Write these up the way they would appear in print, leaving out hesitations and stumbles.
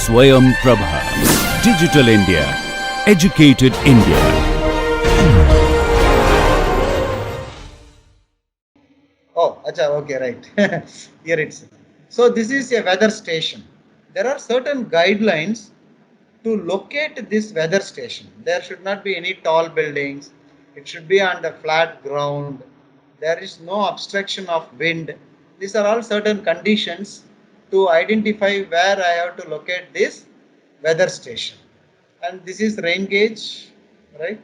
Swayam Prabha. Digital India. Educated India. Oh, acha, okay, right. Here it's. So this is a weather station. There are certain guidelines to locate this weather station. There should not be any tall buildings. It should be on the flat ground. There is no obstruction of wind. These are all certain conditions to identify where I have to locate this weather station. And this is rain gauge, right?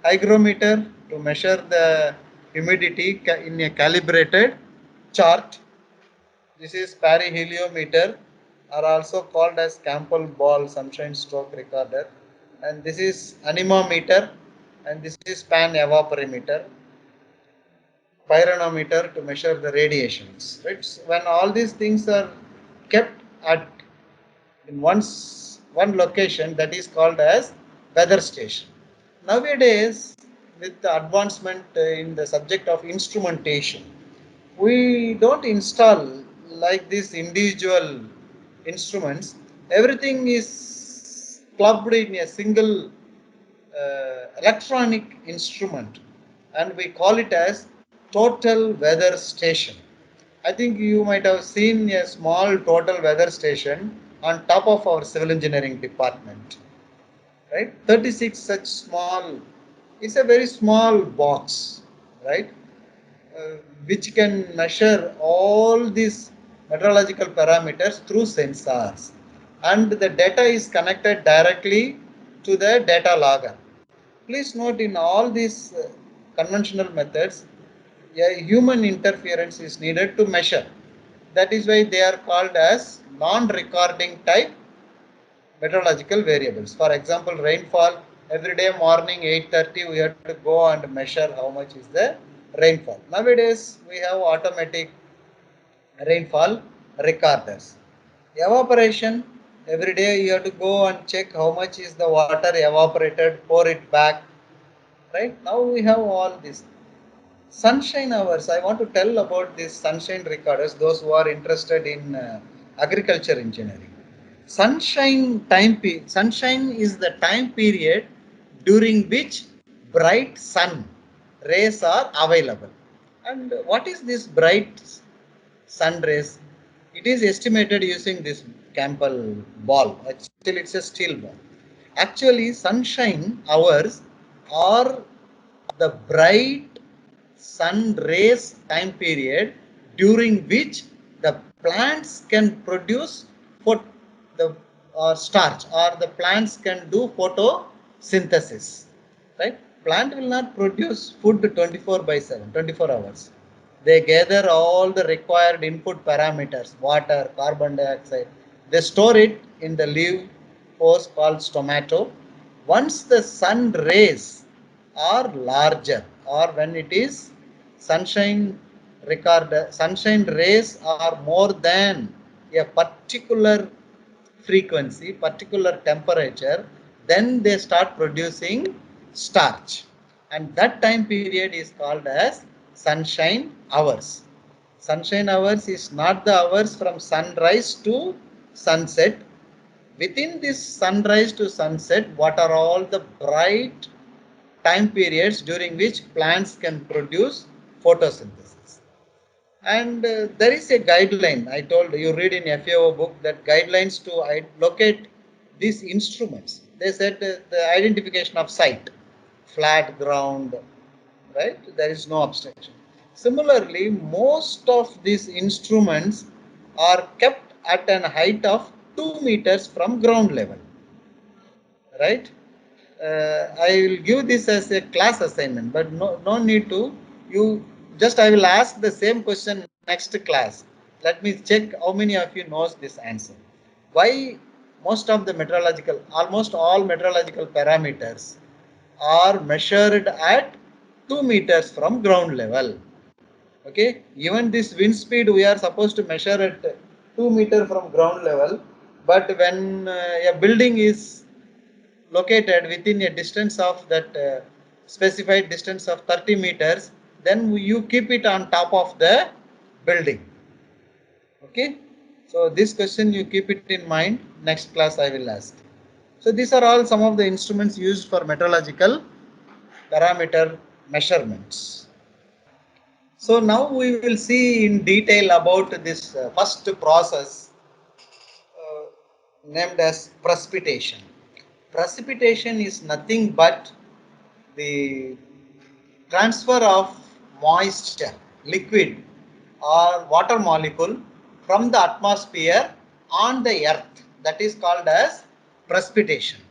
Hygrometer to measure the humidity in a calibrated chart. This is periheliometer, are also called as Campbell ball sunshine stroke recorder, and this is anemometer, and this is pan evaporimeter, pyranometer to measure the radiations. Right? So when all these things are kept at in one location, that is called as weather station. Nowadays, with the advancement in the subject of instrumentation, we don't install like these individual instruments. Everything is clubbed in a single electronic instrument, and we call it as total weather station. I think you might have seen a small total weather station on top of our civil engineering department, right? 36 such small, it's a very small box, right? uh, which can measure all these meteorological parameters through sensors, and the data is connected directly to the data logger. Please note, in all these conventional methods, a human interference is needed to measure. That is why they are called as non-recording type meteorological variables. For example, rainfall, every day morning 8:30 we have to go and measure how much is the rainfall. Nowadays we have automatic rainfall recorders. Evaporation, every day you have to go and check how much is the water evaporated, pour it back. Right now we have all this. Sunshine hours, I want to tell about these sunshine recorders, those who are interested in agriculture engineering. Sunshine is the time period during which bright sun rays are available. And what is this bright sun rays? It is estimated using this Campbell ball. Actually, it's a steel ball. Actually, sunshine hours are the bright sun rays time period during which the plants can produce the starch, or the plants can do photosynthesis, right? Plant will not produce food 24 by 7, 24 hours. They gather all the required input parameters, water, carbon dioxide. They store it in the leaf pores called stomato. Once the sun rays are larger, or when it is sunshine sunshine rays are more than a particular frequency, particular temperature, then they start producing starch, and that time period is called as sunshine hours. Sunshine hours is not the hours from sunrise to sunset. Within this sunrise to sunset, what are all the bright time periods during which plants can produce photosynthesis? And there is a guideline. I told you, read in FAO book, that guidelines to locate these instruments. They said the identification of site, flat ground, right? There is no obstruction. Similarly, most of these instruments are kept at an height of 2 meters from ground level, right? I will give this as a class assignment, but no need to. You just, I will ask the same question next class. Let me check how many of you knows this answer. Why most of the meteorological, almost all meteorological parameters are measured at 2 meters from ground level. Okay, even this wind speed we are supposed to measure at 2 meter from ground level, but when a building is located within a distance of that specified distance of 30 meters, then you keep it on top of the building. Okay, So this question you keep it in mind. Next class I will ask. So these are all some of the instruments used for meteorological parameter measurements. So now we will see in detail about this first process uh, named as precipitation. Precipitation is nothing but the transfer of moisture, liquid or water molecule from the atmosphere on the earth. That is called as precipitation.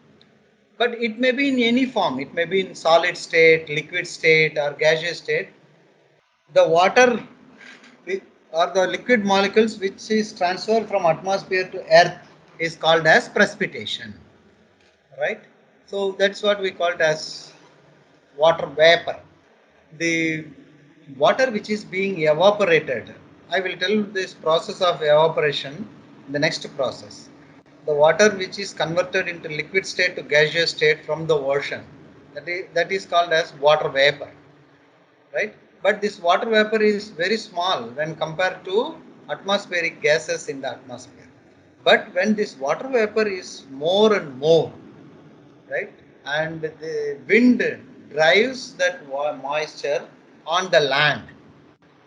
But it may be in any form. It may be in solid state, liquid state or gaseous state. The water or the liquid molecules which is transferred from atmosphere to earth is called as precipitation, right? So that's what we call it as water vapor. The water which is being evaporated, I will tell this process of evaporation in the next process. The water which is converted into liquid state to gaseous state from the ocean, that is called as water vapor, right? But this water vapor is very small when compared to atmospheric gases in the atmosphere. But when this water vapor is more and more, right, and the wind drives that moisture on the land,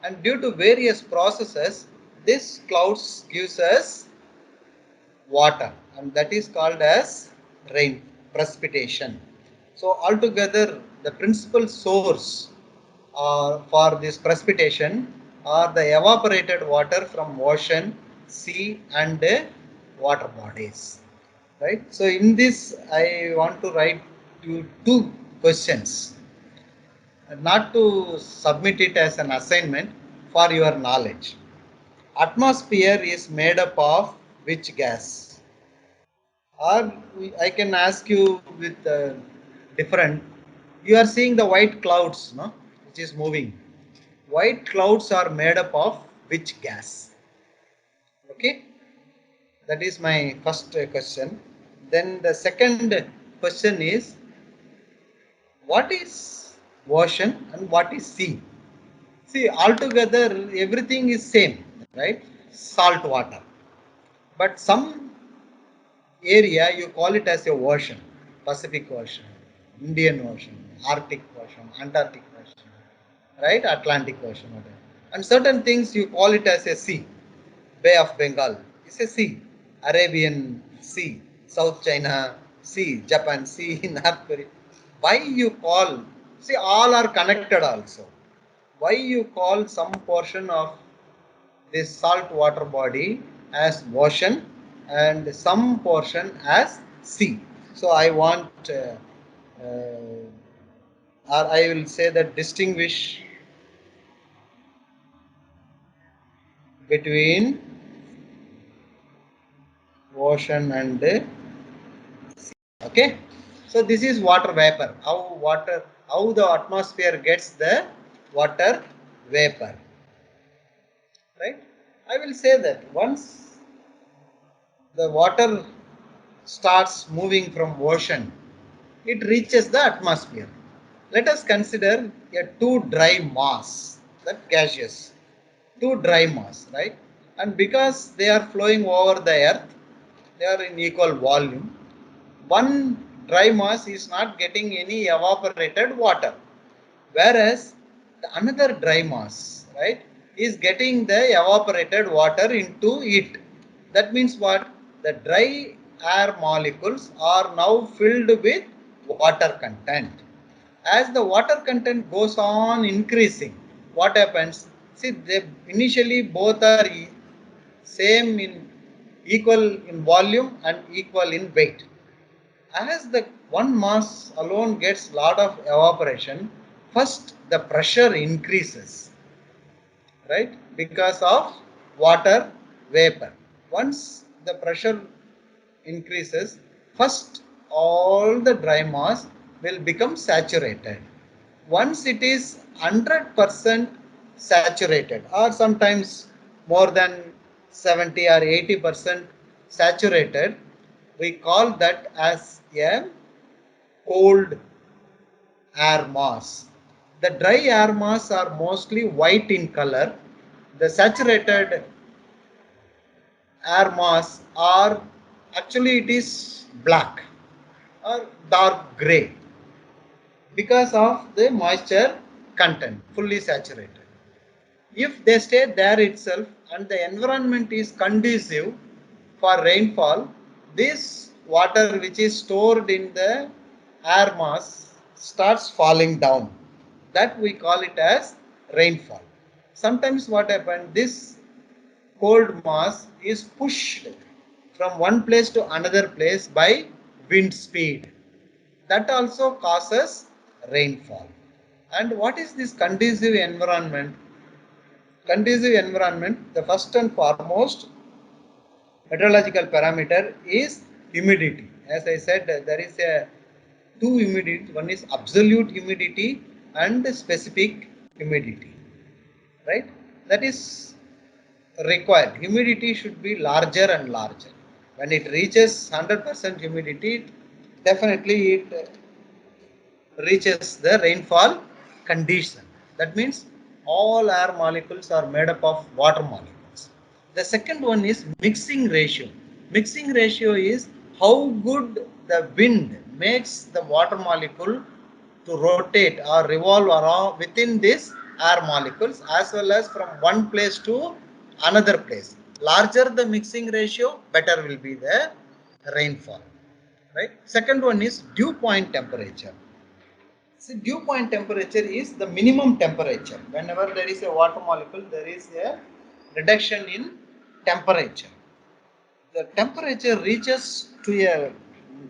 and due to various processes, this clouds gives us water, and that is called as rain, precipitation. So altogether, the principal source for this precipitation are the evaporated water from ocean, sea and water bodies. Right. So in this, I want to write you two questions, not to submit it as an assignment, for your knowledge. Atmosphere is made up of which gas? Or I can ask you with different. You are seeing the white clouds, no, which is moving. White clouds are made up of which gas? Okay, that is my first question. Then the second question is, what is ocean and what is sea? See, altogether everything is same, right? Salt water. But some area you call it as a ocean, Pacific Ocean, Indian Ocean, Arctic Ocean, Antarctic Ocean, right? Atlantic Ocean, whatever. And certain things you call it as a sea. Bay of Bengal is a sea. Arabian Sea, South China Sea, Japan Sea, North Korea. Why you call? See, all are connected also. Why you call some portion of this salt water body as ocean and some portion as sea? So I want, or I will say that distinguish between ocean and okay. So this is water vapor. How the atmosphere gets the water vapor, right? I will say that once the water starts moving from ocean, it reaches the atmosphere. Let us consider a two dry mass, that gaseous, two dry mass, right? And because they are flowing over the earth, they are in equal volume. One dry mass is not getting any evaporated water, whereas the another dry mass, right, is getting the evaporated water into it. That means what? The dry air molecules are now filled with water content. As the water content goes on increasing, what happens? See, they initially both are same in equal in volume and equal in weight. As the one mass alone gets lot of evaporation, first the pressure increases, right, because of water vapor. Once the pressure increases, first all the dry mass will become saturated. Once it is 100% saturated, or sometimes more than 70 or 80% saturated, we call that as a cold air mass. The dry air mass are mostly white in color. The saturated air mass are actually it is black or dark gray because of the moisture content fully saturated. If they stay there itself and the environment is conducive for rainfall, this water which is stored in the air mass starts falling down. That we call it as rainfall. Sometimes what happens, this cold mass is pushed from one place to another place by wind speed. That also causes rainfall. And what is this conducive environment? Conducive environment, the first and foremost meteorological parameter is humidity. As I said, there is a two humidity. One is absolute humidity and specific humidity, right? That is required. Humidity should be larger and larger. When it reaches 100% humidity, definitely it reaches the rainfall condition. That means all air molecules are made up of water molecules. The second one is mixing ratio. Mixing ratio is how good the wind makes the water molecule to rotate or revolve around within this air molecules as well as from one place to another place. Larger the mixing ratio, better will be the rainfall. Right. Second one is dew point temperature. See, dew point temperature is the minimum temperature. Whenever there is a water molecule, there is a reduction in temperature. The temperature reaches to a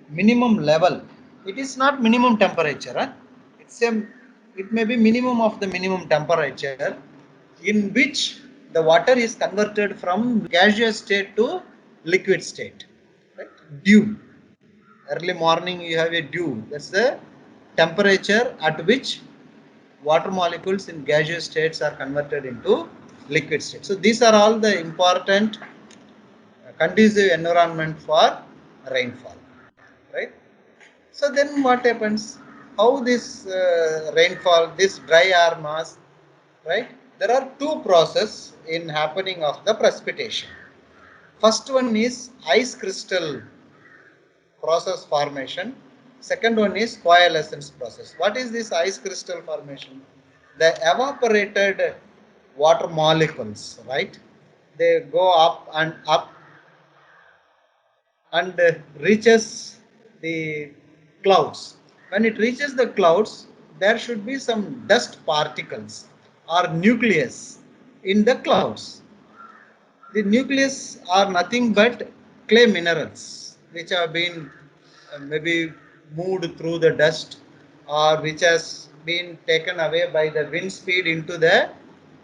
minimum level. It is not minimum temperature. Huh? It may be minimum of the minimum temperature in which the water is converted from gaseous state to liquid state. Right? Dew. Early morning you have a dew. That's the temperature at which water molecules in gaseous states are converted into liquid state. So these are all the important conducive environment for rainfall, right? So then what happens? How this rainfall, this dry air mass, right? There are two processes in happening of the precipitation. First one is ice crystal process formation. Second one is coalescence process. What is this ice crystal formation? The evaporated water molecules, right? They go up and reaches the clouds. When it reaches the clouds, there should be some dust particles or nucleus in the clouds. The nucleus are nothing but clay minerals which have been maybe moved through the dust or which has been taken away by the wind speed into the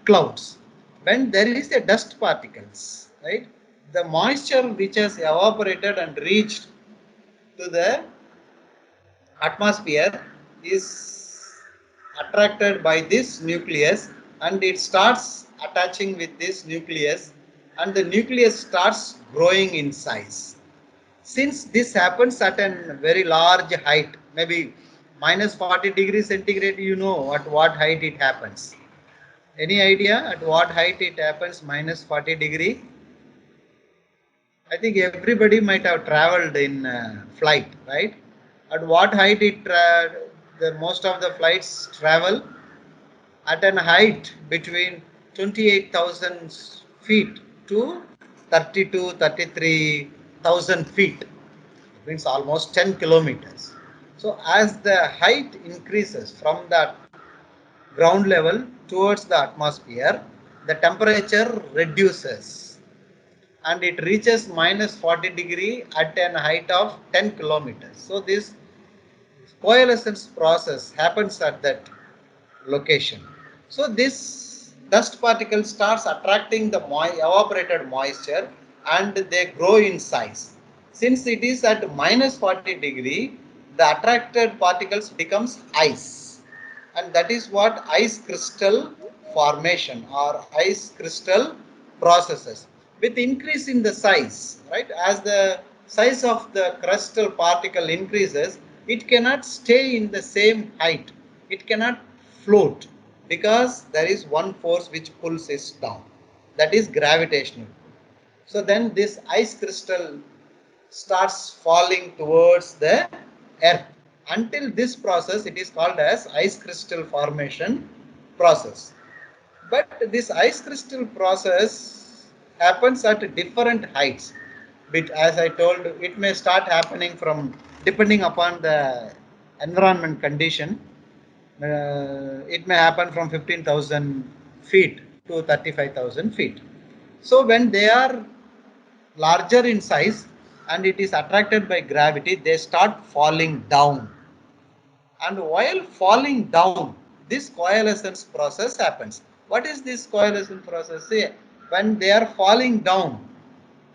clouds. When there is a dust particles, right, the moisture which has evaporated and reached to the atmosphere is attracted by this nucleus and it starts attaching with this nucleus and the nucleus starts growing in size. Since this happens at a very large height, maybe minus 40 degrees centigrade, you know at what height it happens. Any idea at what height it happens minus 40 degree? I think everybody might have traveled in flight, right? At what height the most of the flights travel? At an height between 28,000 feet to 33,000 feet. It means almost 10 kilometers. So as the height increases from that ground level towards the atmosphere, the temperature reduces and it reaches minus 40 degree at an height of 10 kilometers. So this coalescence process happens at that location. So this dust particle starts attracting the evaporated moisture and they grow in size. Since it is at minus 40 degree, the attracted particles becomes ice. And that is what ice crystal formation or ice crystal processes. With increase in the size, right, as the size of the crystal particle increases, it cannot stay in the same height. It cannot float because there is one force which pulls it down. That is gravitational. So then this ice crystal starts falling towards the earth. Until this process, it is called as ice crystal formation process. But this ice crystal process happens at different heights. But as I told, it may start happening from depending upon the environment condition. It may happen from 15,000 feet to 35,000 feet. So when they are larger in size and it is attracted by gravity, they start falling down. And while falling down, this coalescence process happens. What is this coalescence process? See, when they are falling down,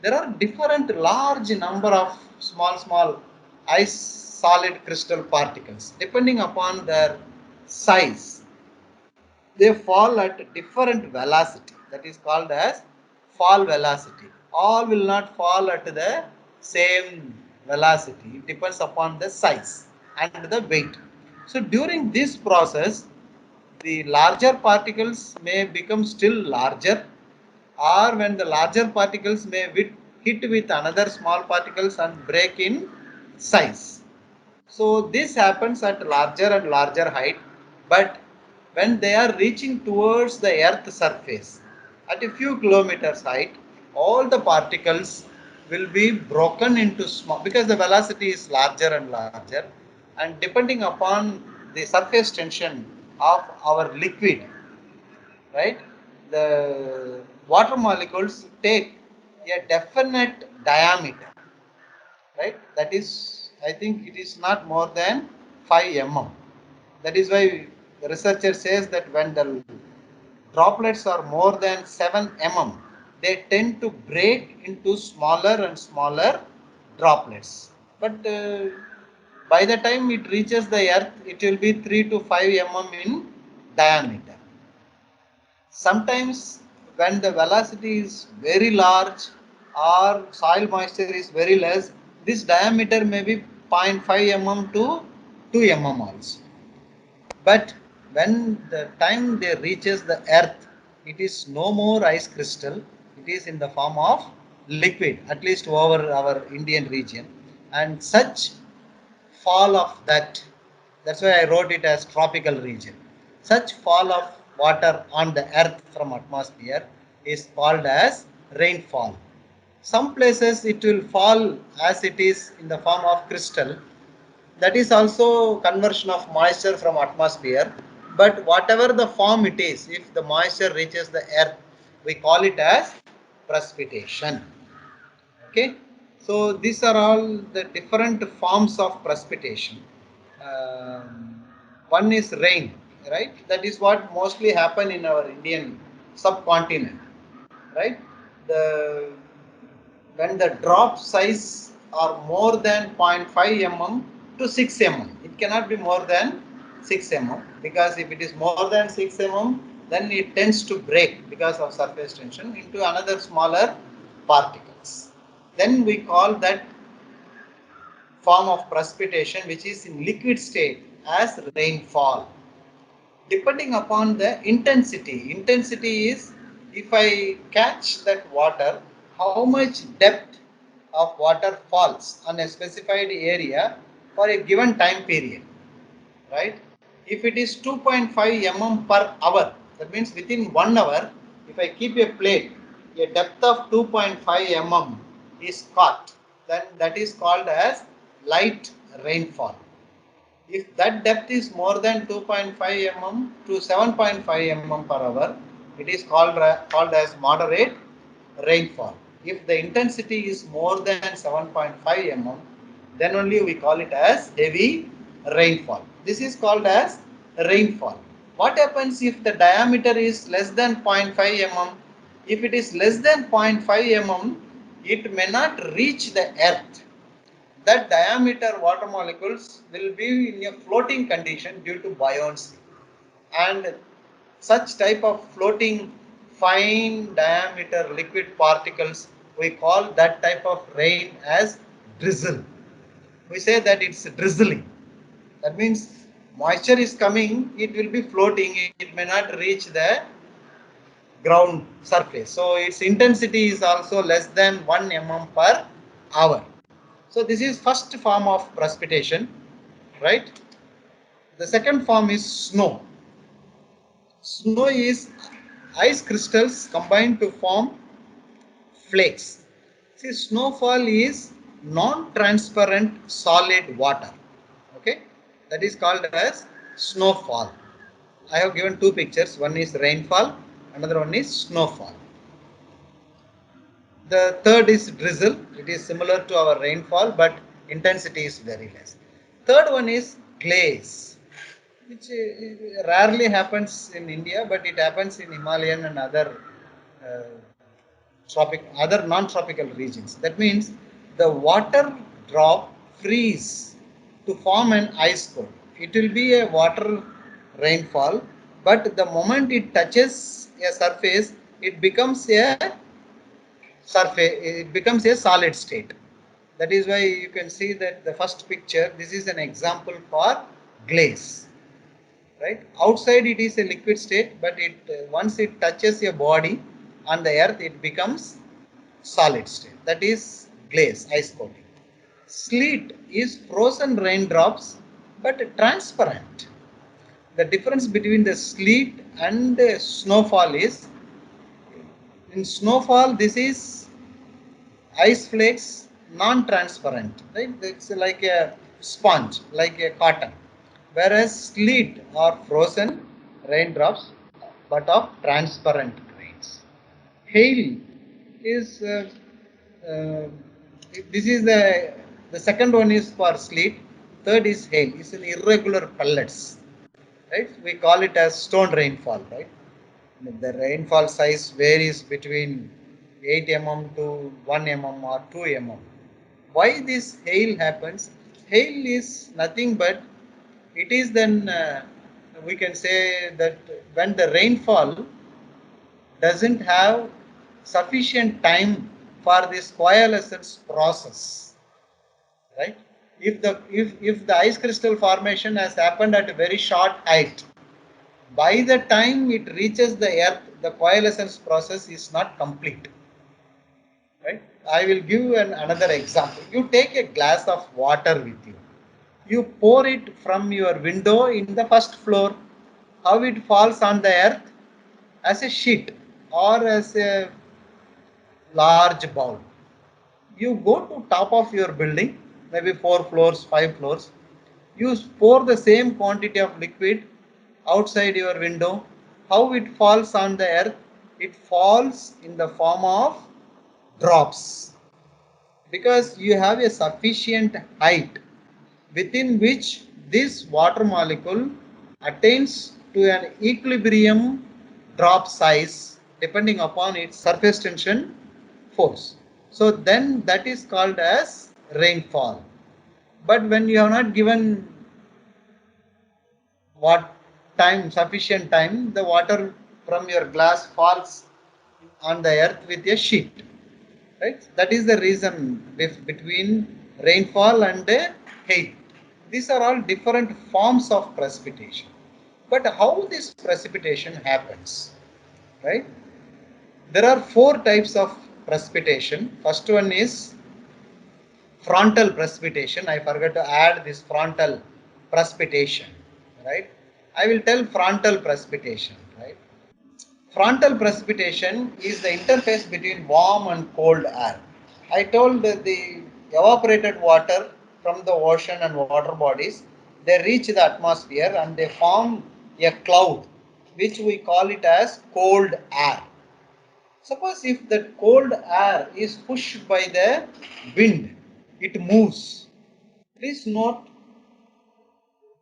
there are different large number of small ice solid crystal particles. Depending upon their size, they fall at different velocity. That is called as fall velocity. All will not fall at the same velocity. It depends upon the size and the weight. So during this process, the larger particles may become still larger, or when the larger particles may hit with another small particles and break in size. So this happens at larger and larger height, but when they are reaching towards the earth surface at a few kilometers height, all the particles will be broken into small, because the velocity is larger and larger, and depending upon the surface tension of our liquid, right, the water molecules take a definite diameter, right? That is, I think it is not more than 5 mm. That is why the researcher says that when the droplets are more than 7 mm, they tend to break into smaller and smaller droplets. But by the time it reaches the earth, it will be 3 to 5 mm in diameter. Sometimes when the velocity is very large or soil moisture is very less, this diameter may be 0.5 mm to 2 mm also. But when the time they reaches the earth, it is no more ice crystal. It is in the form of liquid, at least over our Indian region. And such fall of that, that's why I wrote it as tropical region. Such fall of water on the earth from atmosphere is called as rainfall. Some places it will fall as it is in the form of crystal. That is also conversion of moisture from atmosphere. But whatever the form it is, if the moisture reaches the earth, we call it as precipitation. Okay, so these are all the different forms of precipitation. One is rain, right? That is what mostly happen in our Indian subcontinent, right? The when the drop size are more than 0.5 mm to 6 mm, it cannot be more than 6 mm, because if it is more than 6 mm, then it tends to break because of surface tension into another smaller particles. Then we call that form of precipitation, which is in liquid state, as rainfall. Depending upon the intensity is, if I catch that water, how much depth of water falls on a specified area for a given time period, right? If it is 2.5 mm per hour, that means within 1 hour, if I keep a plate, a depth of 2.5 mm is caught, then that is called as light rainfall. If that depth is more than 2.5 mm to 7.5 mm per hour, it is called as moderate rainfall. If the intensity is more than 7.5 mm, then only we call it as heavy rainfall. This is called as rainfall. What happens if the diameter is less than 0.5 mm? If it is less than 0.5 mm, it may not reach the earth. That diameter water molecules will be in a floating condition due to buoyancy, and such type of floating fine diameter liquid particles, we call that type of rain as drizzle. We say that it's drizzling. That means moisture is coming, it will be floating, it may not reach the ground surface. So its intensity is also less than 1 mm per hour. So this is first form of precipitation, right? The second form is snow. Snow is ice crystals combined to form flakes. See, snowfall is non-transparent solid water. Okay, that is called as snowfall. I have given two pictures. One is rainfall, another one is snowfall. The third is drizzle. It is similar to our rainfall, but intensity is very less. Third one is glaze, which rarely happens in India, but it happens in Himalayan and uh, other non-tropical regions. That means the water drop freeze to form an ice core. It will be a water rainfall, but the moment it touches a surface, it becomes a solid state. That is why you can see that the first picture, this is an example for glaze, right? Outside it is a liquid state, but it once it touches your body on the earth, it becomes solid state. That is glaze, ice coating. Sleet is frozen raindrops but transparent. The difference between the sleet and snowfall is, in snowfall this is ice flakes, non-transparent, right? It's like a sponge, like a cotton. Whereas sleet are frozen raindrops but of transparent grains. Hail is uh, this is the second one is for sleet. Third is hail. It's an irregular pellets, right? We call it as stone rainfall, right? The rainfall size varies between 8 mm to 1 mm or 2 mm. Why this hail happens? Hail is nothing but it is then we can say that when the rainfall doesn't have sufficient time for this coalescence process, right? If the ice crystal formation has happened at a very short height, by the time it reaches the earth, the coalescence process is not complete, right? I will give another example. You take a glass of water with you. You pour it from your window in the first floor. How it falls on the earth? As a sheet or as a large bowl. You go to top of your building, maybe 4 floors, 5 floors. You pour the same quantity of liquid outside your window. How it falls on the earth? It falls in the form of drops, because you have a sufficient height within which this water molecule attains to an equilibrium drop size depending upon its surface tension force. So then that is called as rainfall. But when you have not given what time, sufficient time, the water from your glass falls on the earth with a sheet, right? That is the reason between rainfall and hail. These are all different forms of precipitation. But how this precipitation happens, right? There are four types of precipitation. First one is frontal precipitation. I forgot to add this frontal precipitation, right? I will tell frontal precipitation, right? Frontal precipitation is the interface between warm and cold air. I told that the evaporated water from the ocean and water bodies, they reach the atmosphere and they form a cloud, which we call it as cold air. Suppose if that cold air is pushed by the wind, it moves. Please note,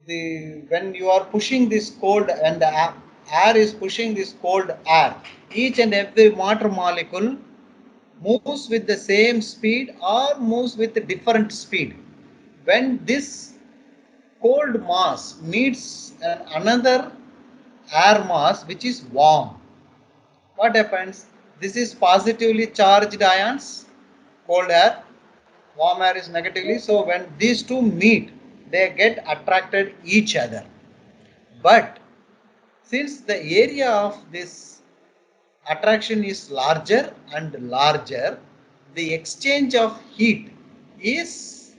when you are pushing this cold and the air is pushing this cold air, each and every water molecule moves with the same speed or moves with a different speed. When this cold mass meets another air mass which is warm, what happens? This is positively charged ions, cold air, warm air is negatively. So when these two meet, they get attracted each other. But since the area of this attraction is larger and larger, the exchange of heat is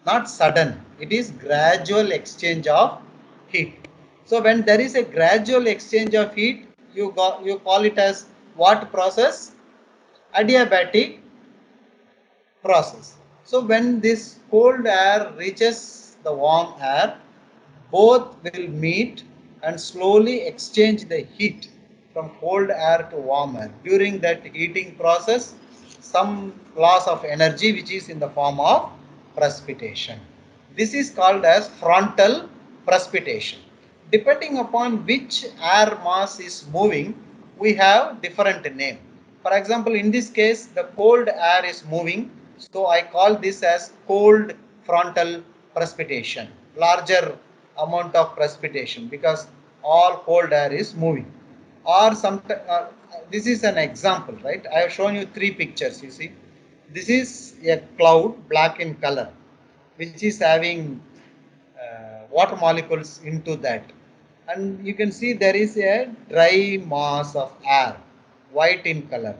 not sudden, it is gradual exchange of heat. So when there is a gradual exchange of heat, you call it as what process? Adiabatic process. So when this cold air reaches the warm air, both will meet and slowly exchange the heat from cold air to warm air. During that heating process, some loss of energy which is in the form of precipitation. This is called as frontal precipitation. Depending upon which air mass is moving, we have different name. For example, in this case, the cold air is moving, so I call this as cold frontal precipitation, larger amount of precipitation because all cold air is moving. Or some, this is an example, right? I have shown you three pictures, you see. This is a cloud, black in color, which is having water molecules into that. And you can see there is a dry mass of air, white in color.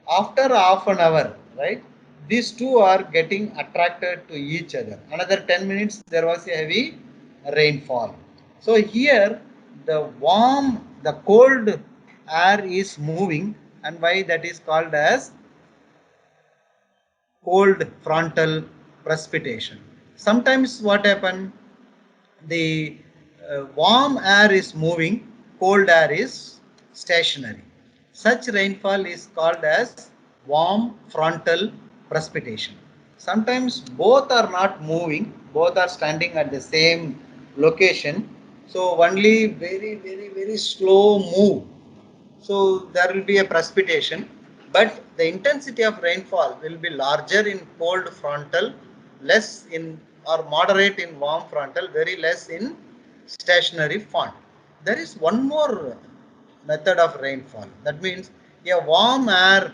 After half an hour, right, these two are getting attracted to each other. Another 10 minutes, there was a heavy rainfall. So here, the cold air is moving, and why that is called as cold frontal precipitation. Sometimes what happen? The warm air is moving, cold air is stationary. Such rainfall is called as warm frontal precipitation. Sometimes both are not moving, both are standing at the same location. So only very slow move, so there will be a precipitation, but the intensity of rainfall will be larger in cold frontal, less in or moderate in warm frontal, very less in stationary front. There is one more method of rainfall. That means a warm air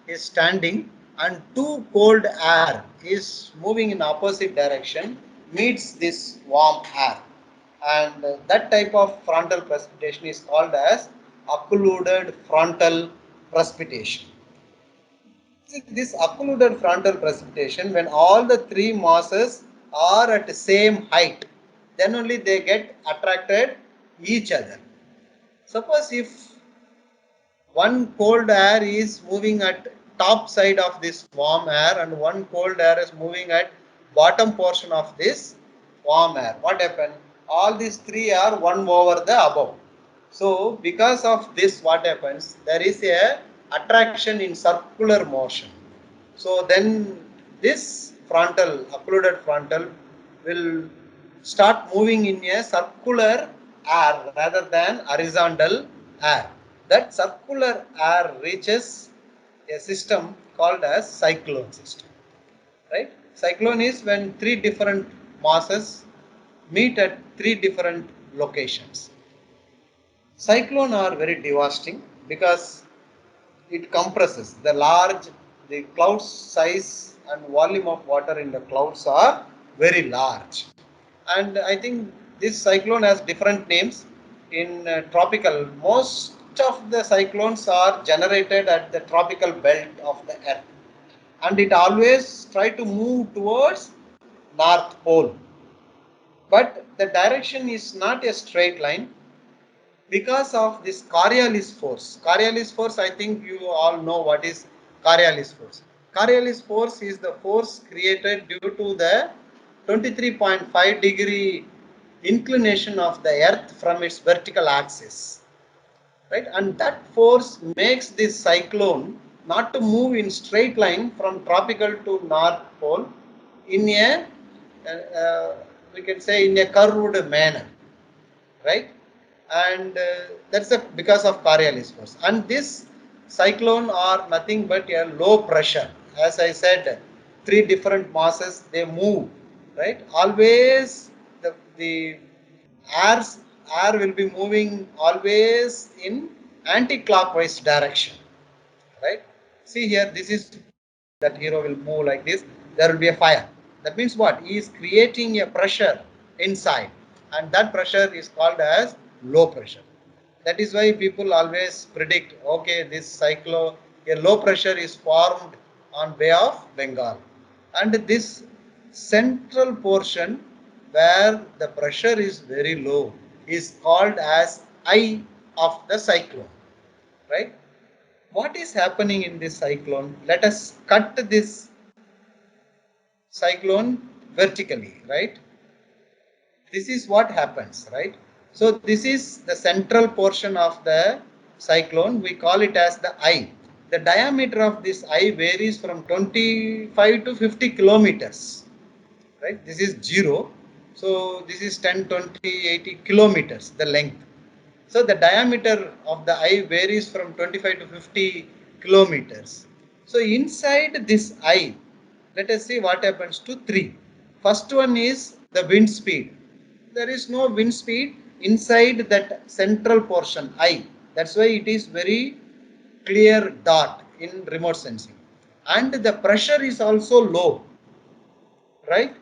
is standing and two cold air is moving in opposite direction meets this warm air, and that type of frontal precipitation is called as occluded frontal precipitation. See, this occluded frontal precipitation, when all the three masses are at the same height, then only they get attracted each other. Suppose if one cold air is moving at top side of this warm air and one cold air is moving at bottom portion of this warm air, what happened? All these three are one over the above. So because of this, what happens? There is a attraction in circular motion. So then this frontal, occluded frontal, will start moving in a circular air rather than horizontal air. That circular air reaches a system called as cyclone system. Right? Cyclone is when three different masses meet at three different locations. Cyclone are very devastating because it compresses the cloud size and volume of water in the clouds are very large. And I think this cyclone has different names. In tropical, most of the cyclones are generated at the tropical belt of the earth, and it always try to move towards north pole, but the direction is not a straight line because of this Coriolis force. Coriolis force, I think you all know what is Coriolis force. Coriolis force is the force created due to the 23.5 degree inclination of the earth from its vertical axis. Right? And that force makes this cyclone not to move in straight line from tropical to north pole in a, we can say in a curved manner, right? And that's because of Coriolis force. And this cyclone are nothing but a low pressure. As I said, three different masses they move, right? Always the airs air will be moving always in anti-clockwise direction, right? See here, this is that hero will move like this. There will be a fire. That means what? He is creating a pressure inside, and that pressure is called as low pressure. That is why people always predict, okay, this cyclone, a low pressure is formed on Bay of Bengal. And this central portion where the pressure is very low is called as eye of the cyclone, right? What is happening in this cyclone? Let us cut this cyclone vertically, right? This is what happens, right? So this is the central portion of the cyclone. We call it as the eye. The diameter of this eye varies from 25 to 50 kilometers, right? This is 0. So this is 10, 20, 80 kilometers, the length. So the diameter of the eye varies from 25 to 50 kilometers. So inside this eye, let us see what happens to three. First one is the wind speed. There is no wind speed inside that central portion eye. That's why it is very clear dot in remote sensing. And the pressure is also low, right?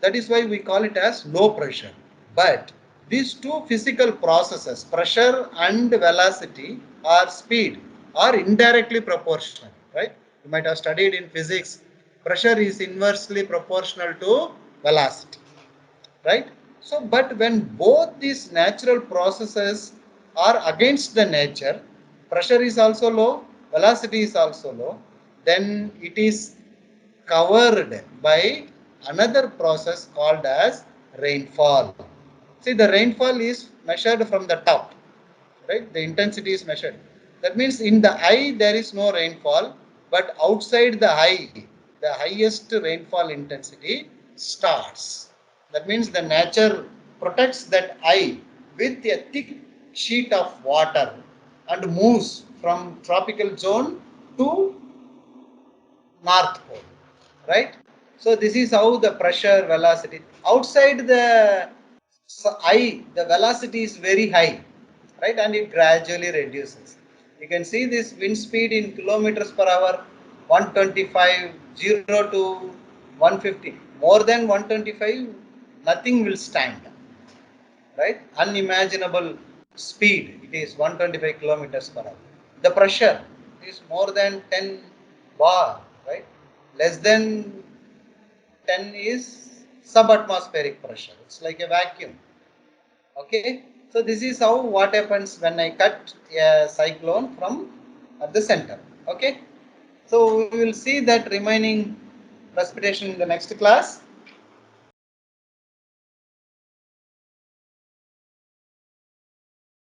That is why we call it as low pressure. But these two physical processes, pressure and velocity or speed, are indirectly proportional, right? You might have studied in physics, pressure is inversely proportional to velocity, right? So, but when both these natural processes are against the nature, pressure is also low, velocity is also low, then it is covered by another process called as rainfall. See, the rainfall is measured from the top, right? The intensity is measured. That means in the eye there is no rainfall, but outside the eye, the highest rainfall intensity starts. That means the nature protects that eye with a thick sheet of water and moves from tropical zone to North Pole, right? So this is how the pressure velocity outside the eye, the velocity is very high, right? And it gradually reduces. You can see this wind speed in kilometers per hour, 125, 0 to 150. More than 125, nothing will stand, right? Unimaginable speed, it is 125 kilometers per hour. The pressure is more than 10 bar, right? Less than 10 is subatmospheric pressure, it's like a vacuum. Okay, so this is how what happens when I cut a cyclone from at the center. Okay, so we will see that remaining precipitation in the next class.